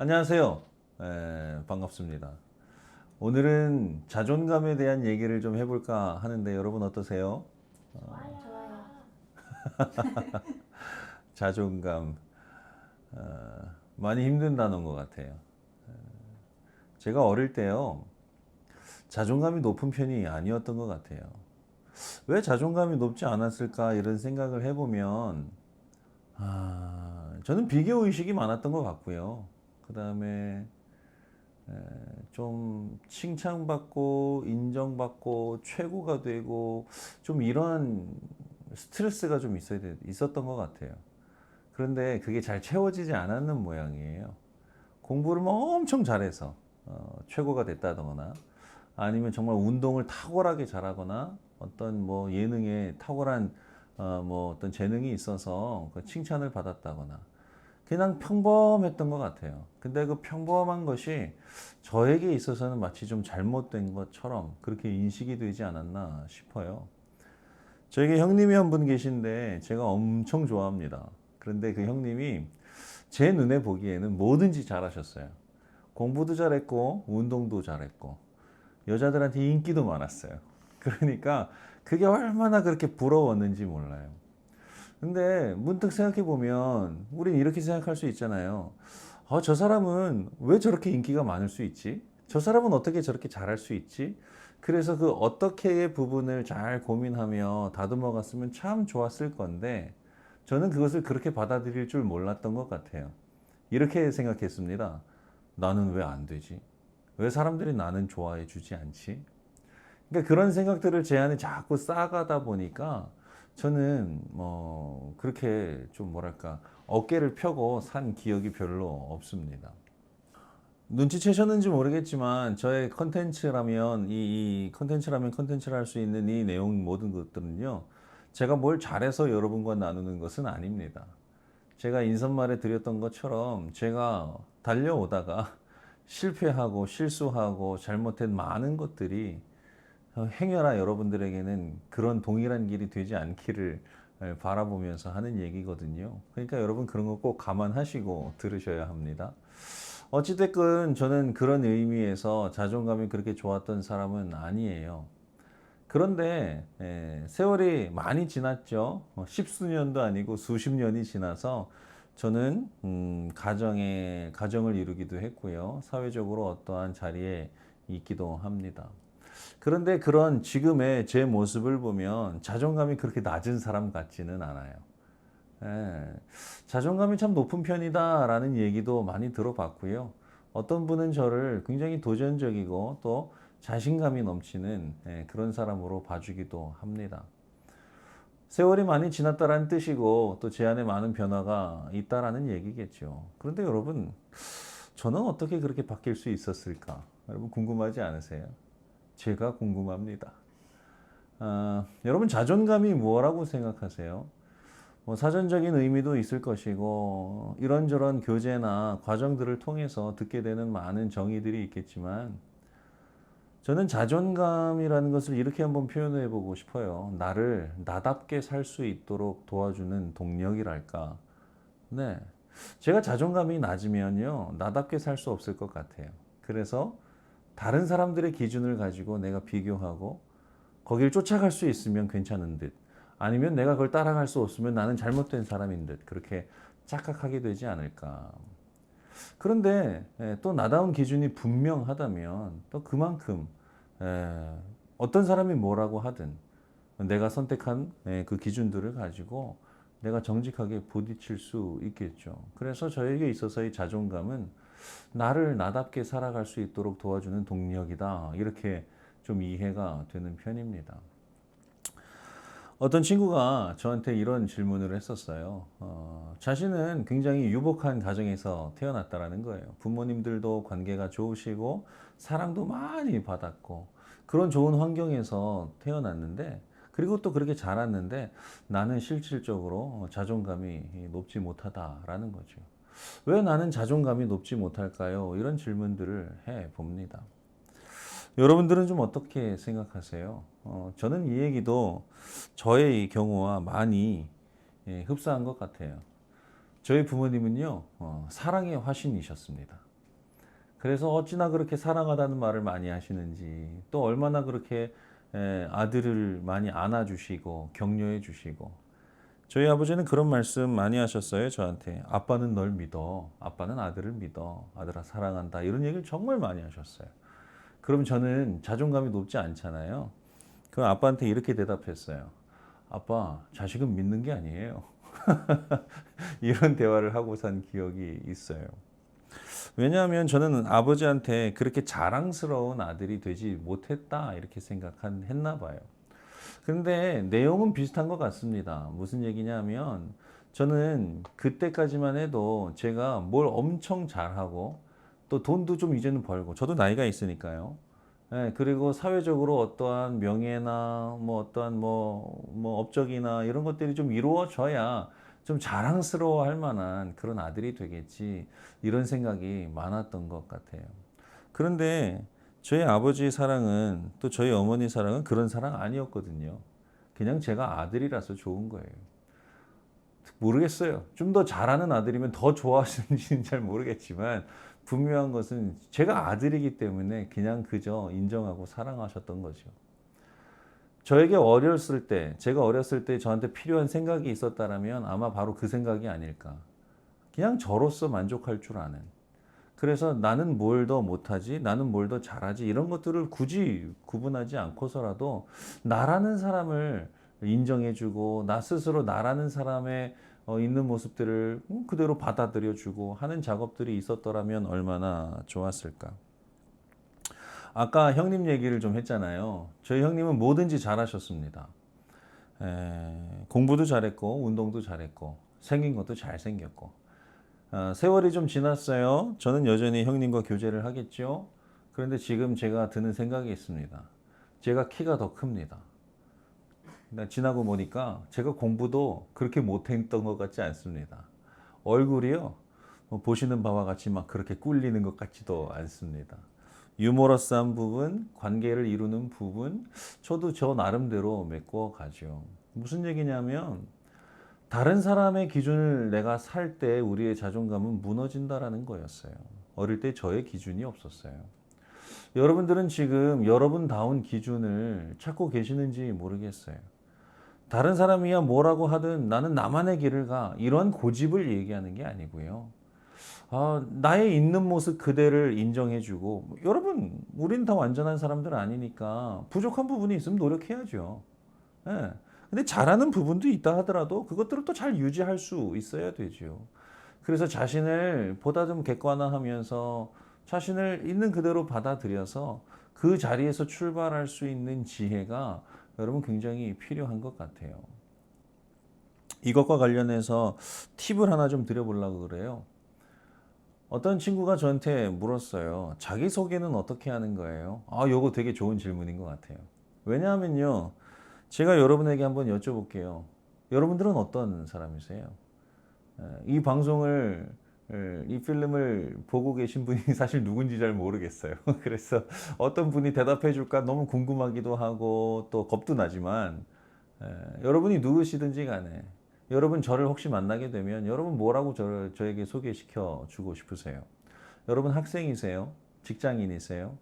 안녕하세요. 반갑습니다. 오늘은 자존감에 대한 얘기를 좀 해볼까 하는데 여러분 어떠세요? 좋아요. 자존감 많이 힘든 단어인 것 같아요. 제가 어릴 때요 자존감이 높은 편이 아니었던 것 같아요. 왜 자존감이 높지 않았을까 이런 생각을 해보면 저는 비교 의식이 많았던 것 같고요. 그 다음에 좀 칭찬받고 인정받고 최고가 되고 좀 이런 스트레스가 좀 있었던 것 같아요. 그런데 그게 잘 채워지지 않았는 모양이에요. 공부를 뭐 엄청 잘해서 최고가 됐다거나 아니면 정말 운동을 탁월하게 잘하거나 어떤 뭐 예능에 탁월한 뭐 어떤 재능이 있어서 그 칭찬을 받았다거나 그냥 평범했던 것 같아요. 근데 그 평범한 것이 저에게 있어서는 마치 좀 잘못된 것처럼 그렇게 인식이 되지 않았나 싶어요. 저에게 형님이 한 분 계신데 제가 엄청 좋아합니다. 그런데 그 형님이 제 눈에 보기에는 뭐든지 잘하셨어요. 공부도 잘했고, 운동도 잘했고, 여자들한테 인기도 많았어요. 그러니까 그게 얼마나 그렇게 부러웠는지 몰라요. 근데 문득 생각해 보면 우린 이렇게 생각할 수 있잖아요. 저 사람은 왜 저렇게 인기가 많을 수 있지? 저 사람은 어떻게 저렇게 잘할 수 있지? 그래서 그 어떻게의 부분을 잘 고민하며 다듬어 갔으면 참 좋았을 건데 저는 그것을 그렇게 받아들일 줄 몰랐던 것 같아요. 이렇게 생각했습니다. 나는 왜 안 되지? 왜 사람들이 나는 좋아해 주지 않지? 그러니까 그런 생각들을 제 안에 자꾸 쌓아가다 보니까 저는 뭐 그렇게 좀 뭐랄까 어깨를 펴고 산 기억이 별로 없습니다. 눈치채셨는지 모르겠지만 저의 컨텐츠라면 이 컨텐츠라면 컨텐츠를 할 수 있는 이 내용 모든 것들은요. 제가 뭘 잘해서 여러분과 나누는 것은 아닙니다. 제가 인사말에 드렸던 것처럼 제가 달려오다가 실패하고 실수하고 잘못된 많은 것들이 행여나 여러분들에게는 그런 동일한 길이 되지 않기를 바라보면서 하는 얘기거든요. 그러니까 여러분 그런 거 꼭 감안하시고 들으셔야 합니다. 어찌됐건 저는 그런 의미에서 자존감이 그렇게 좋았던 사람은 아니에요. 그런데 세월이 많이 지났죠. 십수년도 아니고 수십 년이 지나서 저는 가정을 이루기도 했고요. 사회적으로 어떠한 자리에 있기도 합니다. 그런데 그런 지금의 제 모습을 보면 자존감이 그렇게 낮은 사람 같지는 않아요. 예, 자존감이 참 높은 편이다라는 얘기도 많이 들어봤고요. 어떤 분은 저를 굉장히 도전적이고 또 자신감이 넘치는 그런 사람으로 봐주기도 합니다. 세월이 많이 지났다라는 뜻이고 또 제 안에 많은 변화가 있다라는 얘기겠죠. 그런데 여러분, 저는 어떻게 그렇게 바뀔 수 있었을까? 여러분 궁금하지 않으세요? 제가 궁금합니다. 여러분 자존감이 뭐라고 생각하세요? 뭐 사전적인 의미도 있을 것이고 이런저런 교재나 과정들을 통해서 듣게 되는 많은 정의들이 있겠지만 저는 자존감이라는 것을 이렇게 한번 표현해 보고 싶어요. 나를 나답게 살 수 있도록 도와주는 동력이랄까. 네. 제가 자존감이 낮으면요. 나답게 살 수 없을 것 같아요. 그래서 다른 사람들의 기준을 가지고 내가 비교하고 거길 쫓아갈 수 있으면 괜찮은 듯 아니면 내가 그걸 따라갈 수 없으면 나는 잘못된 사람인 듯 그렇게 착각하게 되지 않을까. 그런데 또 나다운 기준이 분명하다면 또 그만큼 어떤 사람이 뭐라고 하든 내가 선택한 그 기준들을 가지고 내가 정직하게 부딪힐 수 있겠죠. 그래서 저에게 있어서의 자존감은 나를 나답게 살아갈 수 있도록 도와주는 동력이다. 이렇게 좀 이해가 되는 편입니다. 어떤 친구가 저한테 이런 질문을 했었어요. 자신은 굉장히 유복한 가정에서 태어났다라는 거예요. 부모님들도 관계가 좋으시고 사랑도 많이 받았고 그런 좋은 환경에서 태어났는데 그리고 또 그렇게 자랐는데 나는 실질적으로 자존감이 높지 못하다라는 거죠. 왜 나는 자존감이 높지 못할까요? 이런 질문들을 해 봅니다. 여러분들은 좀 어떻게 생각하세요? 저는 이 얘기도 저의 경우와 많이 흡사한 것 같아요. 저희 부모님은요, 사랑의 화신이셨습니다. 그래서 어찌나 그렇게 사랑하다는 말을 많이 하시는지, 또 얼마나 그렇게 아들을 많이 안아주시고 격려해 주시고. 저희 아버지는 그런 말씀 많이 하셨어요, 저한테. 아빠는 널 믿어. 아빠는 아들을 믿어. 아들아 사랑한다. 이런 얘기를 정말 많이 하셨어요. 그럼 저는 자존감이 높지 않잖아요. 그럼 아빠한테 이렇게 대답했어요. 아빠, 자식은 믿는 게 아니에요. 이런 대화를 하고 산 기억이 있어요. 왜냐하면 저는 아버지한테 그렇게 자랑스러운 아들이 되지 못했다 이렇게 생각했나 봐요. 근데 내용은 비슷한 것 같습니다. 무슨 얘기냐면 저는 그때까지만 해도 제가 뭘 엄청 잘하고 또 돈도 좀 이제는 벌고 저도 나이가 있으니까요. 예, 그리고 사회적으로 어떠한 명예나 뭐 어떠한 뭐 업적이나 이런 것들이 좀 이루어져야 좀 자랑스러워 할 만한 그런 아들이 되겠지. 이런 생각이 많았던 것 같아요. 그런데 저희 아버지 사랑은 또 저희 어머니 사랑은 그런 사랑 아니었거든요. 그냥 제가 아들이라서 좋은 거예요. 모르겠어요. 좀 더 잘하는 아들이면 더 좋아하시는지는 잘 모르겠지만 분명한 것은 제가 아들이기 때문에 그냥 그저 인정하고 사랑하셨던 거죠. 저에게 어렸을 때, 제가 어렸을 때 저한테 필요한 생각이 있었다라면 아마 바로 그 생각이 아닐까. 그냥 저로서 만족할 줄 아는. 그래서 나는 뭘 더 못하지, 나는 뭘 더 잘하지, 이런 것들을 굳이 구분하지 않고서라도 나라는 사람을 인정해주고 나 스스로 나라는 사람의 있는 모습들을 그대로 받아들여주고 하는 작업들이 있었더라면 얼마나 좋았을까. 아까 형님 얘기를 좀 했잖아요. 저희 형님은 뭐든지 잘하셨습니다. 공부도 잘했고 운동도 잘했고 생긴 것도 잘생겼고. 세월이 좀 지났어요. 저는 여전히 형님과 교제를 하겠죠. 그런데 지금 제가 드는 생각이 있습니다. 제가 키가 더 큽니다. 지나고 보니까 제가 공부도 그렇게 못했던 것 같지 않습니다. 얼굴이요, 보시는 바와 같이 막 그렇게 꿀리는 것 같지도 않습니다. 유머러스한 부분, 관계를 이루는 부분, 저도 저 나름대로 메꿔 가죠. 무슨 얘기냐면, 다른 사람의 기준을 내가 살 때 우리의 자존감은 무너진다라는 거였어요. 어릴 때 저의 기준이 없었어요. 여러분들은 지금 여러분다운 기준을 찾고 계시는지 모르겠어요. 다른 사람이야 뭐라고 하든 나는 나만의 길을 가. 이런 고집을 얘기하는 게 아니고요. 나의 있는 모습 그대를 인정해주고, 여러분, 우린 다 완전한 사람들 아니니까 부족한 부분이 있으면 노력해야죠. 예. 근데 잘하는 부분도 있다 하더라도 그것들을 또 잘 유지할 수 있어야 되죠. 그래서 자신을 보다 좀 객관화하면서 자신을 있는 그대로 받아들여서 그 자리에서 출발할 수 있는 지혜가 여러분 굉장히 필요한 것 같아요. 이것과 관련해서 팁을 하나 좀 드려보려고 그래요. 어떤 친구가 저한테 물었어요. 자기소개는 어떻게 하는 거예요? 요거 되게 좋은 질문인 것 같아요. 왜냐하면요, 제가 여러분에게 한번 여쭤볼게요. 여러분들은 어떤 사람이세요? 이 방송을, 이 필름을 보고 계신 분이 사실 누군지 잘 모르겠어요. 그래서 어떤 분이 대답해 줄까 너무 궁금하기도 하고 또 겁도 나지만, 여러분이 누구시든지 간에 여러분 저를 혹시 만나게 되면 여러분 뭐라고 저에게 소개시켜 주고 싶으세요? 여러분 학생이세요? 직장인이세요?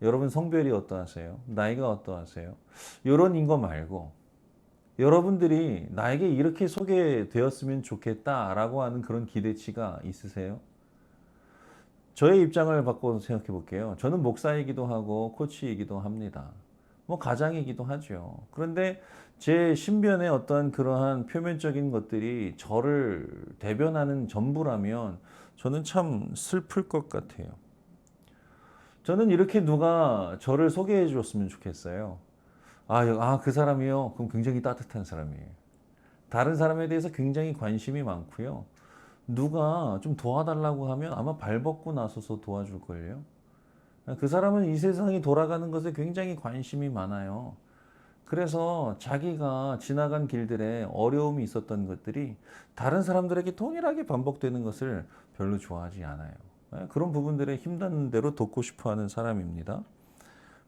여러분 성별이 어떠하세요? 나이가 어떠하세요? 이런 거 말고 여러분들이 나에게 이렇게 소개되었으면 좋겠다라고 하는 그런 기대치가 있으세요? 저의 입장을 바꿔 생각해 볼게요. 저는 목사이기도 하고 코치이기도 합니다. 뭐 가장이기도 하죠. 그런데 제 신변의 어떤 그러한 표면적인 것들이 저를 대변하는 전부라면 저는 참 슬플 것 같아요. 저는 이렇게 누가 저를 소개해 줬으면 좋겠어요. 그 사람이요. 그럼 굉장히 따뜻한 사람이에요. 다른 사람에 대해서 굉장히 관심이 많고요. 누가 좀 도와달라고 하면 아마 발벗고 나서서 도와줄걸요. 그 사람은 이 세상이 돌아가는 것에 굉장히 관심이 많아요. 그래서 자기가 지나간 길들에 어려움이 있었던 것들이 다른 사람들에게 동일하게 반복되는 것을 별로 좋아하지 않아요. 그런 부분들에 힘닿는 대로 돕고 싶어 하는 사람입니다.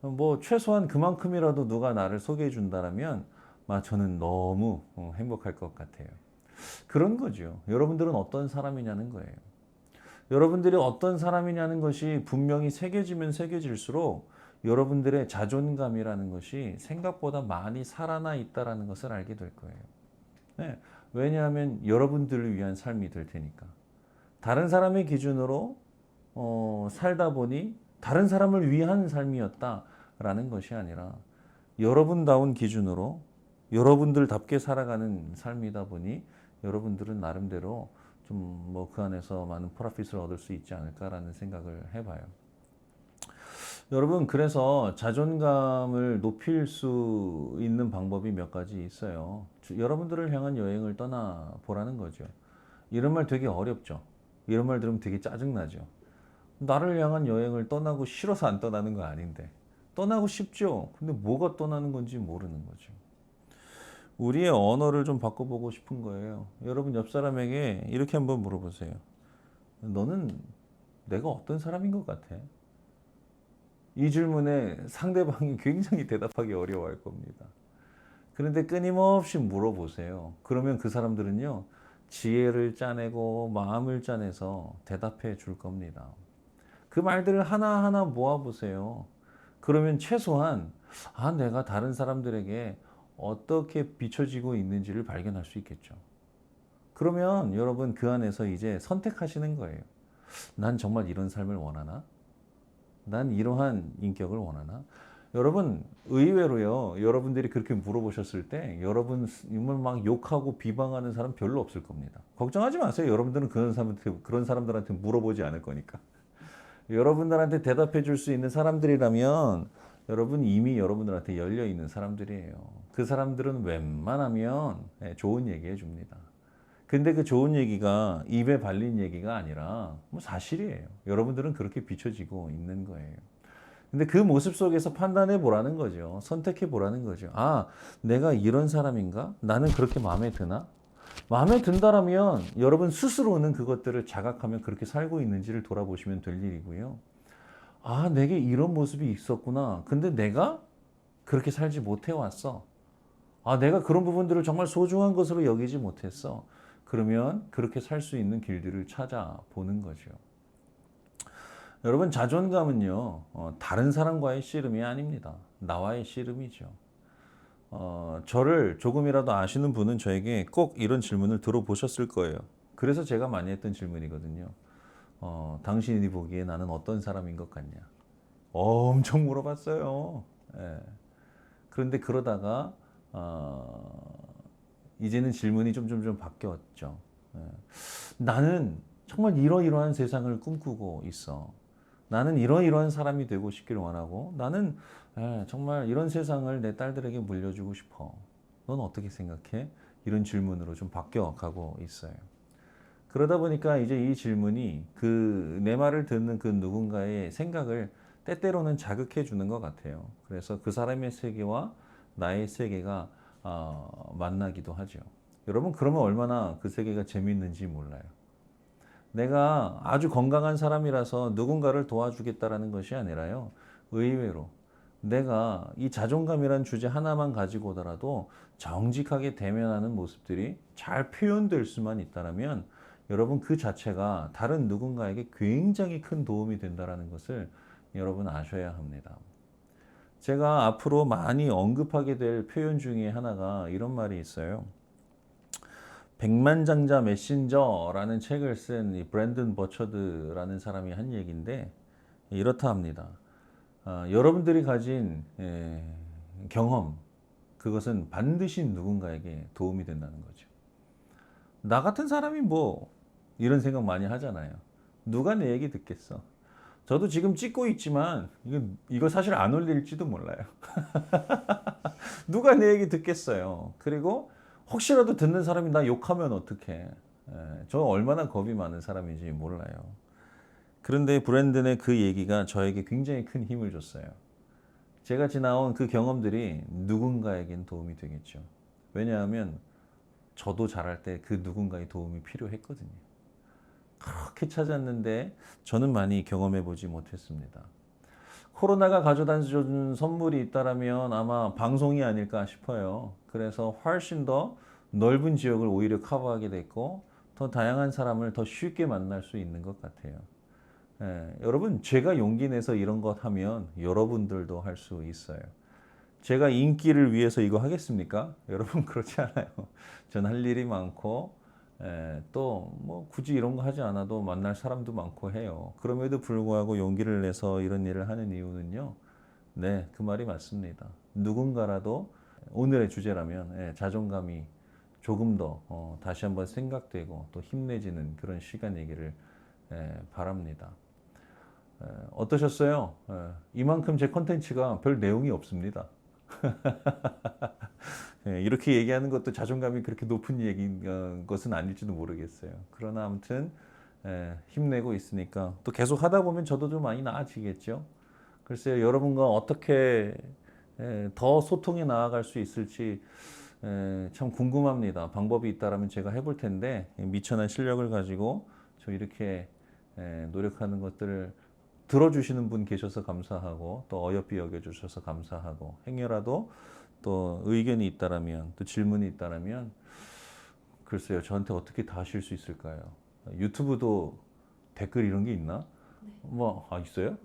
뭐 최소한 그만큼이라도 누가 나를 소개해 준다면 저는 너무 행복할 것 같아요. 그런 거죠. 여러분들은 어떤 사람이냐는 거예요. 여러분들이 어떤 사람이냐는 것이 분명히 새겨지면 새겨질수록 여러분들의 자존감이라는 것이 생각보다 많이 살아나 있다는 것을 알게 될 거예요. 네. 왜냐하면 여러분들을 위한 삶이 될 테니까. 다른 사람의 기준으로 살다 보니 다른 사람을 위한 삶이었다라는 것이 아니라 여러분다운 기준으로 여러분들답게 살아가는 삶이다 보니 여러분들은 나름대로 좀 뭐 그 안에서 많은 프로핏을 얻을 수 있지 않을까라는 생각을 해봐요. 여러분, 그래서 자존감을 높일 수 있는 방법이 몇 가지 있어요. 여러분들을 향한 여행을 떠나보라는 거죠. 이런 말 되게 어렵죠. 이런 말 들으면 되게 짜증나죠. 나를 향한 여행을 떠나고 싫어서 안 떠나는 거 아닌데. 떠나고 싶죠. 근데 뭐가 떠나는 건지 모르는 거죠. 우리의 언어를 좀 바꿔보고 싶은 거예요. 여러분 옆 사람에게 이렇게 한번 물어보세요. 너는 내가 어떤 사람인 것 같아? 이 질문에 상대방이 굉장히 대답하기 어려워할 겁니다. 그런데 끊임없이 물어보세요. 그러면 그 사람들은요, 지혜를 짜내고 마음을 짜내서 대답해 줄 겁니다. 그 말들을 하나하나 모아보세요. 그러면 최소한, 내가 다른 사람들에게 어떻게 비춰지고 있는지를 발견할 수 있겠죠. 그러면 여러분 그 안에서 이제 선택하시는 거예요. 난 정말 이런 삶을 원하나? 난 이러한 인격을 원하나? 여러분, 의외로요, 여러분들이 그렇게 물어보셨을 때 여러분을 막 욕하고 비방하는 사람 별로 없을 겁니다. 걱정하지 마세요. 여러분들은 그런 사람들한테 물어보지 않을 거니까. 여러분들한테 대답해 줄 수 있는 사람들이라면 여러분 이미 여러분들한테 열려 있는 사람들이에요. 그 사람들은 웬만하면 좋은 얘기 해줍니다. 근데 그 좋은 얘기가 입에 발린 얘기가 아니라 뭐 사실이에요. 여러분들은 그렇게 비춰지고 있는 거예요. 근데 그 모습 속에서 판단해 보라는 거죠. 선택해 보라는 거죠. 내가 이런 사람인가? 나는 그렇게 마음에 드나? 마음에 든다라면 여러분 스스로는 그것들을 자각하면 그렇게 살고 있는지를 돌아보시면 될 일이고요. 내게 이런 모습이 있었구나. 근데 내가 그렇게 살지 못해 왔어. 내가 그런 부분들을 정말 소중한 것으로 여기지 못했어. 그러면 그렇게 살 수 있는 길들을 찾아보는 거죠. 여러분, 자존감은요, 다른 사람과의 씨름이 아닙니다. 나와의 씨름이죠. 저를 조금이라도 아시는 분은 저에게 꼭 이런 질문을 들어보셨을 거예요. 그래서 제가 많이 했던 질문이거든요. 당신이 보기에 나는 어떤 사람인 것 같냐? 엄청 물어봤어요. 예. 그런데 그러다가 이제는 질문이 좀 바뀌었죠. 예. 나는 정말 이러이러한 세상을 꿈꾸고 있어. 나는 이러이러한 사람이 되고 싶기를 원하고 나는 정말 이런 세상을 내 딸들에게 물려주고 싶어. 넌 어떻게 생각해? 이런 질문으로 좀 바뀌어가고 있어요. 그러다 보니까 이제 이 질문이 내 말을 듣는 그 누군가의 생각을 때때로는 자극해 주는 것 같아요. 그래서 그 사람의 세계와 나의 세계가 만나기도 하죠. 여러분, 그러면 얼마나 그 세계가 재미있는지 몰라요. 내가 아주 건강한 사람이라서 누군가를 도와주겠다라는 것이 아니라요. 의외로 내가 이 자존감이란 주제 하나만 가지고 오더라도 정직하게 대면하는 모습들이 잘 표현될 수만 있다면 여러분 그 자체가 다른 누군가에게 굉장히 큰 도움이 된다는 것을 여러분 아셔야 합니다. 제가 앞으로 많이 언급하게 될 표현 중에 하나가 이런 말이 있어요. 백만장자 메신저라는 책을 쓴 이 브랜든 버처드라는 사람이 한 얘기인데 이렇다 합니다. 여러분들이 가진 경험, 그것은 반드시 누군가에게 도움이 된다는 거죠. 나 같은 사람이 뭐 이런 생각 많이 하잖아요. 누가 내 얘기 듣겠어? 저도 지금 찍고 있지만 이거 사실 안 올릴지도 몰라요. 누가 내 얘기 듣겠어요? 그리고 혹시라도 듣는 사람이 나 욕하면 어떡해? 저 얼마나 겁이 많은 사람인지 몰라요. 그런데 브랜든의 그 얘기가 저에게 굉장히 큰 힘을 줬어요. 제가 지나온 그 경험들이 누군가에겐 도움이 되겠죠. 왜냐하면 저도 자랄 때 그 누군가의 도움이 필요했거든요. 그렇게 찾았는데 저는 많이 경험해 보지 못했습니다. 코로나가 가져다 준 선물이 있다면 아마 방송이 아닐까 싶어요. 그래서 훨씬 더 넓은 지역을 오히려 커버하게 됐고 더 더 다양한 사람을 더 쉽게 만날 수 있는 것 같아요. 여러분, 제가 용기 내서 이런 것 하면 여러분들도 할 수 있어요. 제가 인기를 위해서 이거 하겠습니까? 여러분 그렇지 않아요. 전 할 일이 많고 또 뭐 굳이 이런 거 하지 않아도 만날 사람도 많고 해요. 그럼에도 불구하고 용기를 내서 이런 일을 하는 이유는요. 네, 그 말이 맞습니다. 누군가라도 오늘의 주제라면 자존감이 조금 더 다시 한번 생각되고 또 힘내지는 그런 시간이기를 바랍니다. 어떠셨어요? 이만큼 제 컨텐츠가 별 내용이 없습니다. 이렇게 얘기하는 것도 자존감이 그렇게 높은 얘기인 것은 아닐지도 모르겠어요. 그러나 아무튼 힘내고 있으니까 또 계속 하다 보면 저도 좀 많이 나아지겠죠. 글쎄요, 여러분과 어떻게 더 소통해 나아갈 수 있을지 참 궁금합니다. 방법이 있다면 제가 해볼 텐데 미천한 실력을 가지고 저 이렇게 노력하는 것들을 들어주시는 분 계셔서 감사하고 또 어여삐 여겨주셔서 감사하고 행여라도 또 의견이 있다라면 또 질문이 있다라면 글쎄요, 저한테 어떻게 다 하실 수 있을까요? 유튜브도 댓글 이런 게 있나? 뭐 있어요?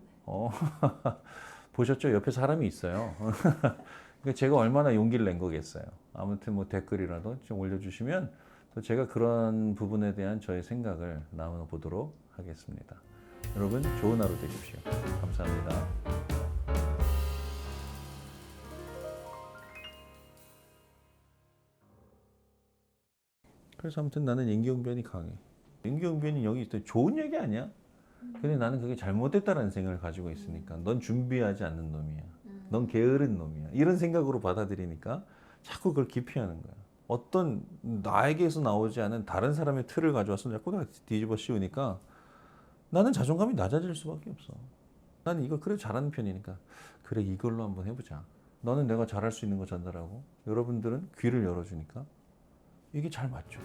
보셨죠? 옆에 사람이 있어요. 그러니까 제가 얼마나 용기를 낸 거겠어요. 아무튼 뭐 댓글이라도 좀 올려주시면 또 제가 그런 부분에 대한 저의 생각을 나눠보도록 하겠습니다. 여러분 좋은 하루 되십시오. 감사합니다. 그래서 아무튼 나는 임기응변이 강해. 임기응변이 여기 있다. 좋은 얘기 아니야? 근데 나는 그게 잘못됐다라는 생각을 가지고 있으니까 넌 준비하지 않는 놈이야. 넌 게으른 놈이야. 이런 생각으로 받아들이니까 자꾸 그걸 기피하는 거야. 어떤 나에게서 나오지 않은 다른 사람의 틀을 가져와서 자꾸 다 뒤집어 씌우니까 나는 자존감이 낮아질 수밖에 없어. 나는 이거 그래 잘하는 편이니까 그래 이걸로 한번 해보자. 너는 내가 잘할 수 있는 거 전달하고 여러분들은 귀를 열어주니까 이게 잘 맞죠.